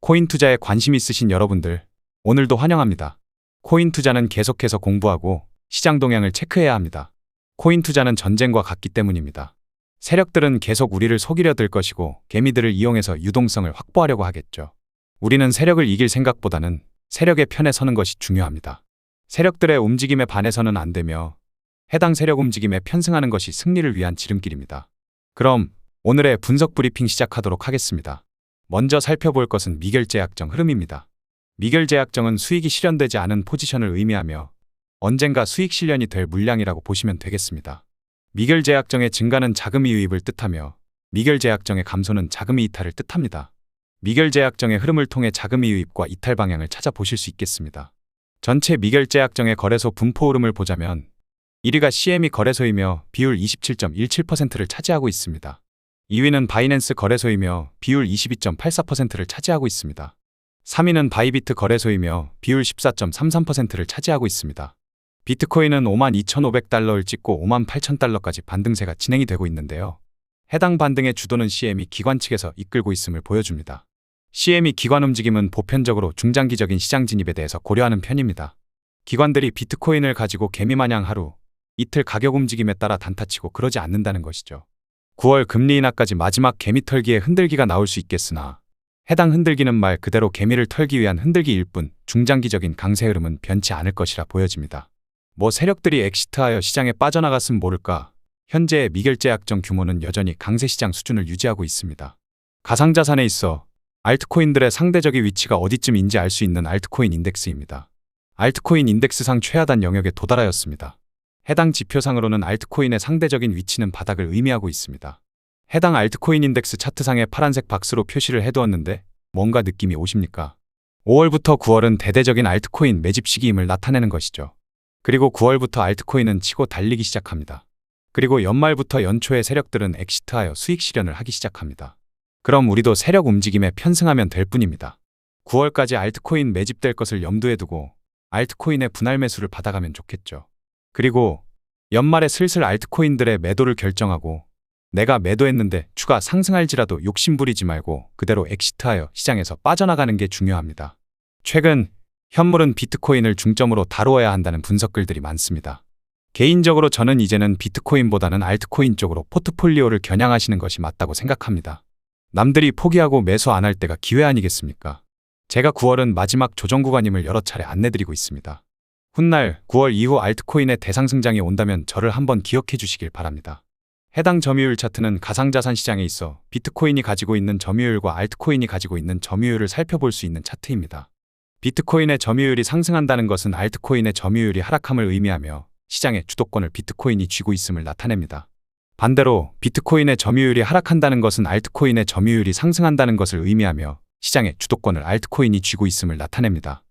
코인 투자에 관심 있으신 여러분들, 오늘도 환영합니다. 코인 투자는 계속해서 공부하고 시장 동향을 체크해야 합니다. 코인 투자는 전쟁과 같기 때문입니다. 세력들은 계속 우리를 속이려 들 것이고 개미들을 이용해서 유동성을 확보하려고 하겠죠. 우리는 세력을 이길 생각보다는 세력의 편에 서는 것이 중요합니다. 세력들의 움직임에 반해서는 안 되며 해당 세력 움직임에 편승하는 것이 승리를 위한 지름길입니다. 그럼 오늘의 분석 브리핑 시작하도록 하겠습니다. 먼저 살펴볼 것은 미결제약정 흐름입니다. 미결제약정은 수익이 실현되지 않은 포지션을 의미하며 언젠가 수익 실현이 될 물량이라고 보시면 되겠습니다. 미결제약정의 증가는 자금이 유입을 뜻하며 미결제약정의 감소는 자금이 이탈을 뜻합니다. 미결제약정의 흐름을 통해 자금이 유입과 이탈 방향을 찾아보실 수 있겠습니다. 전체 미결제약정의 거래소 분포 흐름을 보자면 1위가 CME 거래소이며 비율 27.17%를 차지하고 있습니다. 2위는 바이낸스 거래소이며 비율 22.84%를 차지하고 있습니다. 3위는 바이비트 거래소이며 비율 14.33%를 차지하고 있습니다. 비트코인은 52,500달러를 찍고 58,000달러까지 반등세가 진행이 되고 있는데요. 해당 반등의 주도는 CME 기관 측에서 이끌고 있음을 보여줍니다. CME 기관 움직임은 보편적으로 중장기적인 시장 진입에 대해서 고려하는 편입니다. 기관들이 비트코인을 가지고 개미마냥 하루, 이틀 가격 움직임에 따라 단타치고 그러지 않는다는 것이죠. 9월 금리 인하까지 마지막 개미 털기에 흔들기가 나올 수 있겠으나 해당 흔들기는 말 그대로 개미를 털기 위한 흔들기일 뿐 중장기적인 강세 흐름은 변치 않을 것이라 보여집니다. 세력들이 엑시트하여 시장에 빠져나갔음 모를까 현재의 미결제약정 규모는 여전히 강세 시장 수준을 유지하고 있습니다. 가상자산에 있어 알트코인들의 상대적인 위치가 어디쯤인지 알 수 있는 알트코인 인덱스입니다. 알트코인 인덱스상 최하단 영역에 도달하였습니다. 해당 지표상으로는 알트코인의 상대적인 위치는 바닥을 의미하고 있습니다. 해당 알트코인 인덱스 차트상에 파란색 박스로 표시를 해두었는데 뭔가 느낌이 오십니까? 5월부터 9월은 대대적인 알트코인 매집 시기임을 나타내는 것이죠. 그리고 9월부터 알트코인은 치고 달리기 시작합니다. 그리고 연말부터 연초에 세력들은 엑시트하여 수익 실현을 하기 시작합니다. 그럼 우리도 세력 움직임에 편승하면 될 뿐입니다. 9월까지 알트코인 매집될 것을 염두에 두고 알트코인의 분할 매수를 받아가면 좋겠죠. 그리고 연말에 슬슬 알트코인들의 매도를 결정하고 내가 매도했는데 추가 상승할지라도 욕심부리지 말고 그대로 엑시트하여 시장에서 빠져나가는 게 중요합니다. 최근 현물은 비트코인을 중점으로 다루어야 한다는 분석글들이 많습니다. 개인적으로 저는 이제는 비트코인보다는 알트코인 쪽으로 포트폴리오를 겨냥하시는 것이 맞다고 생각합니다. 남들이 포기하고 매수 안 할 때가 기회 아니겠습니까? 제가 9월은 마지막 조정 구간임을 여러 차례 안내드리고 있습니다. 훗날 9월 이후 알트코인의 대상승장이 온다면 저를 한번 기억해 주시길 바랍니다. 해당 점유율 차트는 가상자산 시장에 있어 비트코인이 가지고 있는 점유율과 알트코인이 가지고 있는 점유율을 살펴볼 수 있는 차트입니다. 비트코인의 점유율이 상승한다는 것은 알트코인의 점유율이 하락함을 의미하며 시장의 주도권을 비트코인이 쥐고 있음을 나타냅니다. 반대로 비트코인의 점유율이 하락한다는 것은 알트코인의 점유율이 상승한다는 것을 의미하며 시장의 주도권을 알트코인이 쥐고 있음을 나타냅니다.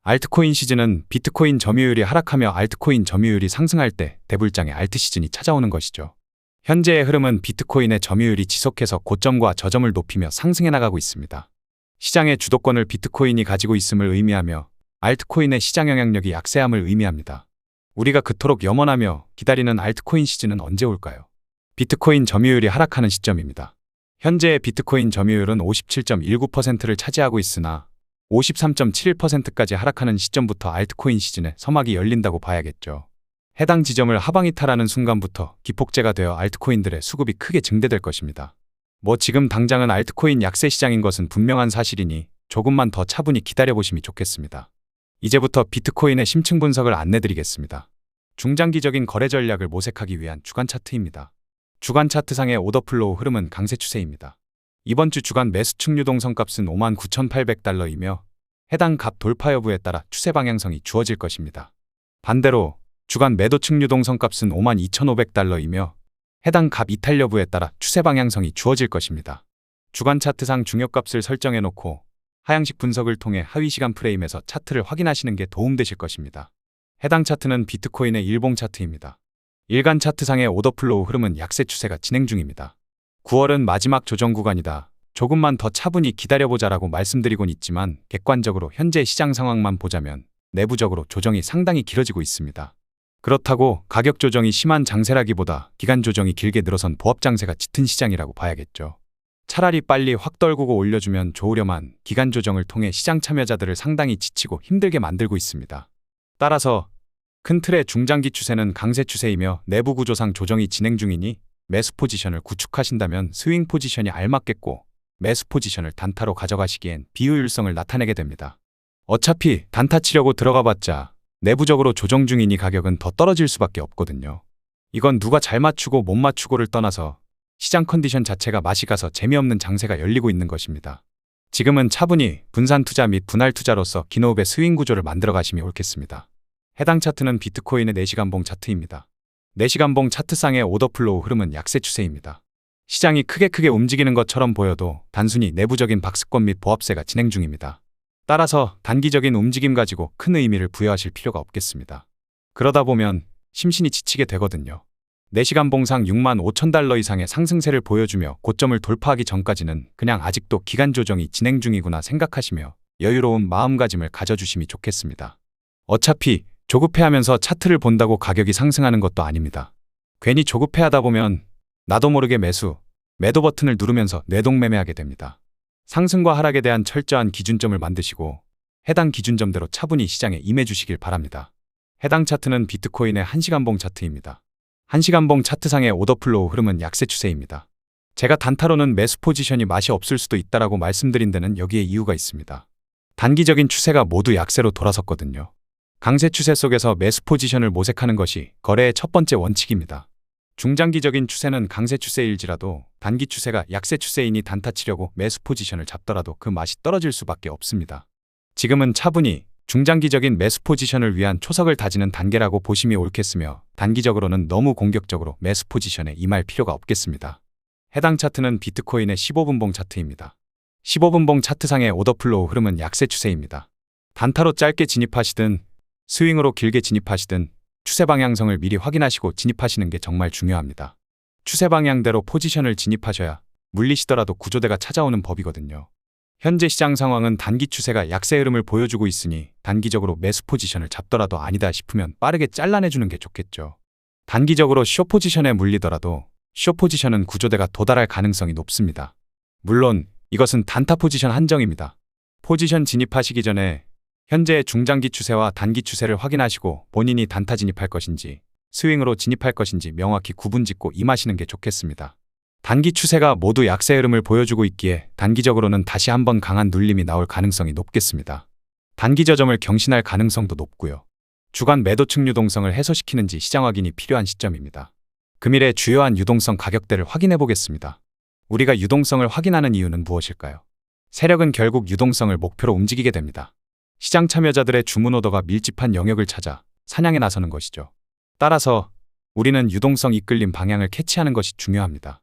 알트코인 시즌은 비트코인 점유율이 하락하며 알트코인 점유율이 상승할 때 대불장의 알트 시즌이 찾아오는 것이죠. 현재의 흐름은 비트코인의 점유율이 지속해서 고점과 저점을 높이며 상승해 나가고 있습니다. 시장의 주도권을 비트코인이 가지고 있음을 의미하며 알트코인의 시장 영향력이 약세함을 의미합니다. 우리가 그토록 염원하며 기다리는 알트코인 시즌은 언제 올까요? 비트코인 점유율이 하락하는 시점입니다. 현재의 비트코인 점유율은 57.19%를 차지하고 있으나 53.71%까지 하락하는 시점부터 알트코인 시즌의 서막이 열린다고 봐야겠죠. 해당 지점을 하방 이탈하는 순간부터 기폭제가 되어 알트코인들의 수급이 크게 증대될 것입니다. 지금 당장은 알트코인 약세 시장인 것은 분명한 사실이니 조금만 더 차분히 기다려보심이 좋겠습니다. 이제부터 비트코인의 심층 분석을 안내드리겠습니다. 중장기적인 거래 전략을 모색하기 위한 주간 차트입니다. 주간 차트상의 오더플로우 흐름은 강세 추세입니다. 이번 주 주간 매수층 유동성 값은 59,800달러이며 해당 값 돌파 여부에 따라 추세 방향성이 주어질 것입니다. 반대로 주간 매도층 유동성 값은 52,500달러이며 해당 값 이탈 여부에 따라 추세 방향성이 주어질 것입니다. 주간 차트상 중요값을 설정해 놓고 하향식 분석을 통해 하위 시간 프레임에서 차트를 확인하시는 게 도움되실 것입니다. 해당 차트는 비트코인의 일봉 차트입니다. 일간 차트상의 오더플로우 흐름은 약세 추세가 진행 중입니다. 9월은 마지막 조정 구간이다. 조금만 더 차분히 기다려보자라고 말씀드리곤 있지만 객관적으로 현재 시장 상황만 보자면 내부적으로 조정이 상당히 길어지고 있습니다. 그렇다고 가격 조정이 심한 장세라기보다 기간 조정이 길게 늘어선 보합 장세가 짙은 시장이라고 봐야겠죠. 차라리 빨리 확 떨구고 올려주면 좋으려만 기간 조정을 통해 시장 참여자들을 상당히 지치고 힘들게 만들고 있습니다. 따라서 큰 틀의 중장기 추세는 강세 추세이며 내부 구조상 조정이 진행 중이니 매수 포지션을 구축하신다면 스윙 포지션이 알맞겠고 매수 포지션을 단타로 가져가시기엔 비효율성을 나타내게 됩니다. 어차피 단타 치려고 들어가봤자 내부적으로 조정 중이니 가격은 더 떨어질 수밖에 없거든요. 이건 누가 잘 맞추고 못 맞추고를 떠나서 시장 컨디션 자체가 맛이 가서 재미없는 장세가 열리고 있는 것입니다. 지금은 차분히 분산 투자 및 분할 투자로서 긴 호흡의 스윙 구조를 만들어 가심이 옳겠습니다. 해당 차트는 비트코인의 4시간봉 차트입니다. 4시간봉 차트상의 오더플로우 흐름은 약세 추세입니다. 시장이 크게 움직이는 것처럼 보여도 단순히 내부적인 박스권 및 보합세가 진행 중입니다. 따라서 단기적인 움직임 가지고 큰 의미를 부여하실 필요가 없겠습니다. 그러다 보면 심신이 지치게 되거든요. 4시간봉상 65,000달러 이상의 상승세를 보여주며 고점을 돌파하기 전까지는 그냥 아직도 기간 조정이 진행 중이구나 생각하시며 여유로운 마음가짐을 가져주심이 좋겠습니다. 어차피 조급해하면서 차트를 본다고 가격이 상승하는 것도 아닙니다. 괜히 조급해하다 보면 나도 모르게 매도 버튼을 누르면서 뇌동매매하게 됩니다. 상승과 하락에 대한 철저한 기준점을 만드시고 해당 기준점대로 차분히 시장에 임해주시길 바랍니다. 해당 차트는 비트코인의 1시간봉 차트입니다. 1시간봉 차트상의 오더플로우 흐름은 약세 추세입니다. 제가 단타로는 매수 포지션이 맛이 없을 수도 있다라고 말씀드린 데는 여기에 이유가 있습니다. 단기적인 추세가 모두 약세로 돌아섰거든요. 강세 추세 속에서 매수 포지션을 모색하는 것이 거래의 첫 번째 원칙입니다. 중장기적인 추세는 강세 추세일지라도 단기 추세가 약세 추세이니 단타 치려고 매수 포지션을 잡더라도 그 맛이 떨어질 수밖에 없습니다. 지금은 차분히 중장기적인 매수 포지션을 위한 초석을 다지는 단계라고 보심이 옳겠으며 단기적으로는 너무 공격적으로 매수 포지션에 임할 필요가 없겠습니다. 해당 차트는 비트코인의 15분봉 차트입니다. 15분봉 차트상의 오더플로우 흐름은 약세 추세입니다. 단타로 짧게 진입하시든 스윙으로 길게 진입하시든 추세 방향성을 미리 확인하시고 진입하시는 게 정말 중요합니다. 추세 방향대로 포지션을 진입하셔야 물리시더라도 구조대가 찾아오는 법이거든요. 현재 시장 상황은 단기 추세가 약세 흐름을 보여주고 있으니 단기적으로 매수 포지션을 잡더라도 아니다 싶으면 빠르게 잘라내주는 게 좋겠죠. 단기적으로 숏 포지션에 물리더라도 숏 포지션은 구조대가 도달할 가능성이 높습니다. 물론 이것은 단타 포지션 한정입니다. 포지션 진입하시기 전에 현재의 중장기 추세와 단기 추세를 확인하시고 본인이 단타 진입할 것인지 스윙으로 진입할 것인지 명확히 구분짓고 임하시는 게 좋겠습니다. 단기 추세가 모두 약세 흐름을 보여주고 있기에 단기적으로는 다시 한번 강한 눌림이 나올 가능성이 높겠습니다. 단기 저점을 경신할 가능성도 높고요. 주간 매도층 유동성을 해소시키는지 시장 확인이 필요한 시점입니다. 금일의 주요한 유동성 가격대를 확인해 보겠습니다. 우리가 유동성을 확인하는 이유는 무엇일까요? 세력은 결국 유동성을 목표로 움직이게 됩니다. 시장 참여자들의 주문 오더가 밀집한 영역을 찾아 사냥에 나서는 것이죠. 따라서 우리는 유동성 이끌림 방향을 캐치하는 것이 중요합니다.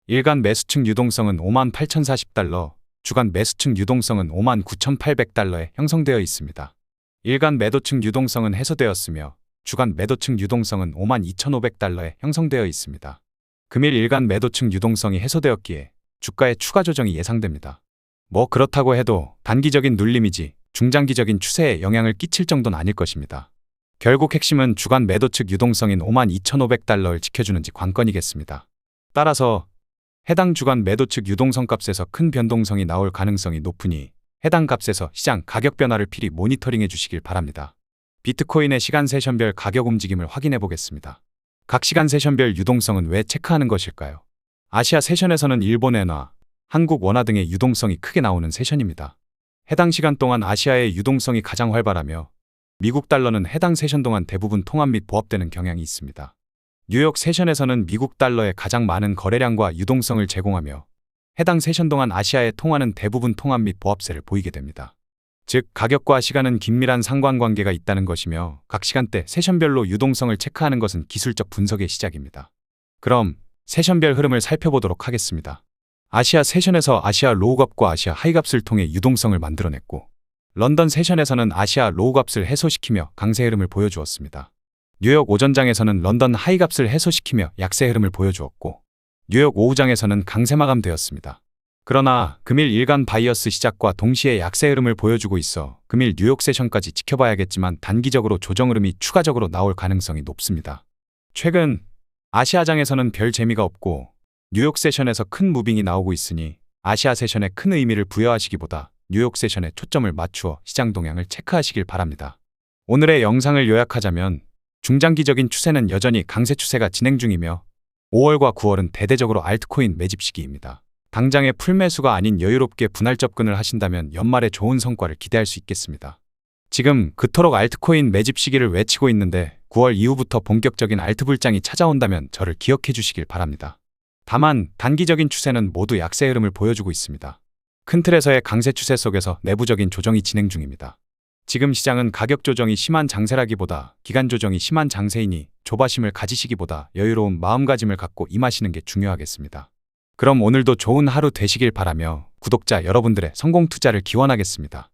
일간 매수층 유동성은 58,040달러, 주간 매수층 유동성은 59,800달러에 형성되어 있습니다. 일간 매도층 유동성은 해소되었으며 주간 매도층 유동성은 52,500달러에 형성되어 있습니다. 금일 일간 매도층 유동성이 해소되었기에 주가의 추가 조정이 예상됩니다. 뭐 그렇다고 해도 단기적인 눌림이지 중장기적인 추세에 영향을 끼칠 정도는 아닐 것입니다. 결국 핵심은 주간 매도 측 유동성인 52,500달러를 지켜주는지 관건이겠습니다. 따라서 해당 주간 매도 측 유동성 값에서 큰 변동성이 나올 가능성이 높으니 해당 값에서 시장 가격 변화를 필히 모니터링해 주시길 바랍니다. 비트코인의 시간 세션별 가격 움직임을 확인해 보겠습니다. 각 시간 세션별 유동성은 왜 체크하는 것일까요? 아시아 세션에서는 일본 엔화, 한국 원화 등의 유동성이 크게 나오는 세션입니다. 해당 시간 동안 아시아의 유동성이 가장 활발하며 미국 달러는 해당 세션 동안 대부분 통합 및 보합되는 경향이 있습니다. 뉴욕 세션에서는 미국 달러의 가장 많은 거래량과 유동성을 제공하며 해당 세션 동안 아시아의 통화는 대부분 통합 및 보합세를 보이게 됩니다. 즉 가격과 시간은 긴밀한 상관관계가 있다는 것이며 각 시간대 세션별로 유동성을 체크하는 것은 기술적 분석의 시작입니다. 그럼 세션별 흐름을 살펴보도록 하겠습니다. 아시아 세션에서 아시아 로우값과 아시아 하이값을 통해 유동성을 만들어냈고 런던 세션에서는 아시아 로우값을 해소시키며 강세 흐름을 보여주었습니다. 뉴욕 오전장에서는 런던 하이값을 해소시키며 약세 흐름을 보여주었고 뉴욕 오후장에서는 강세 마감되었습니다. 그러나 금일 일간 바이어스 시작과 동시에 약세 흐름을 보여주고 있어 금일 뉴욕 세션까지 지켜봐야겠지만 단기적으로 조정 흐름이 추가적으로 나올 가능성이 높습니다. 최근 아시아장에서는 별 재미가 없고 뉴욕 세션에서 큰 무빙이 나오고 있으니 아시아 세션에 큰 의미를 부여하시기보다 뉴욕 세션에 초점을 맞추어 시장 동향을 체크하시길 바랍니다. 오늘의 영상을 요약하자면 중장기적인 추세는 여전히 강세 추세가 진행 중이며 5월과 9월은 대대적으로 알트코인 매집 시기입니다. 당장의 풀매수가 아닌 여유롭게 분할 접근을 하신다면 연말에 좋은 성과를 기대할 수 있겠습니다. 지금 그토록 알트코인 매집 시기를 외치고 있는데 9월 이후부터 본격적인 알트 불장이 찾아온다면 저를 기억해 주시길 바랍니다. 다만 단기적인 추세는 모두 약세 흐름을 보여주고 있습니다. 큰 틀에서의 강세 추세 속에서 내부적인 조정이 진행 중입니다. 지금 시장은 가격 조정이 심한 장세라기보다 기간 조정이 심한 장세이니 조바심을 가지시기보다 여유로운 마음가짐을 갖고 임하시는 게 중요하겠습니다. 그럼 오늘도 좋은 하루 되시길 바라며 구독자 여러분들의 성공 투자를 기원하겠습니다.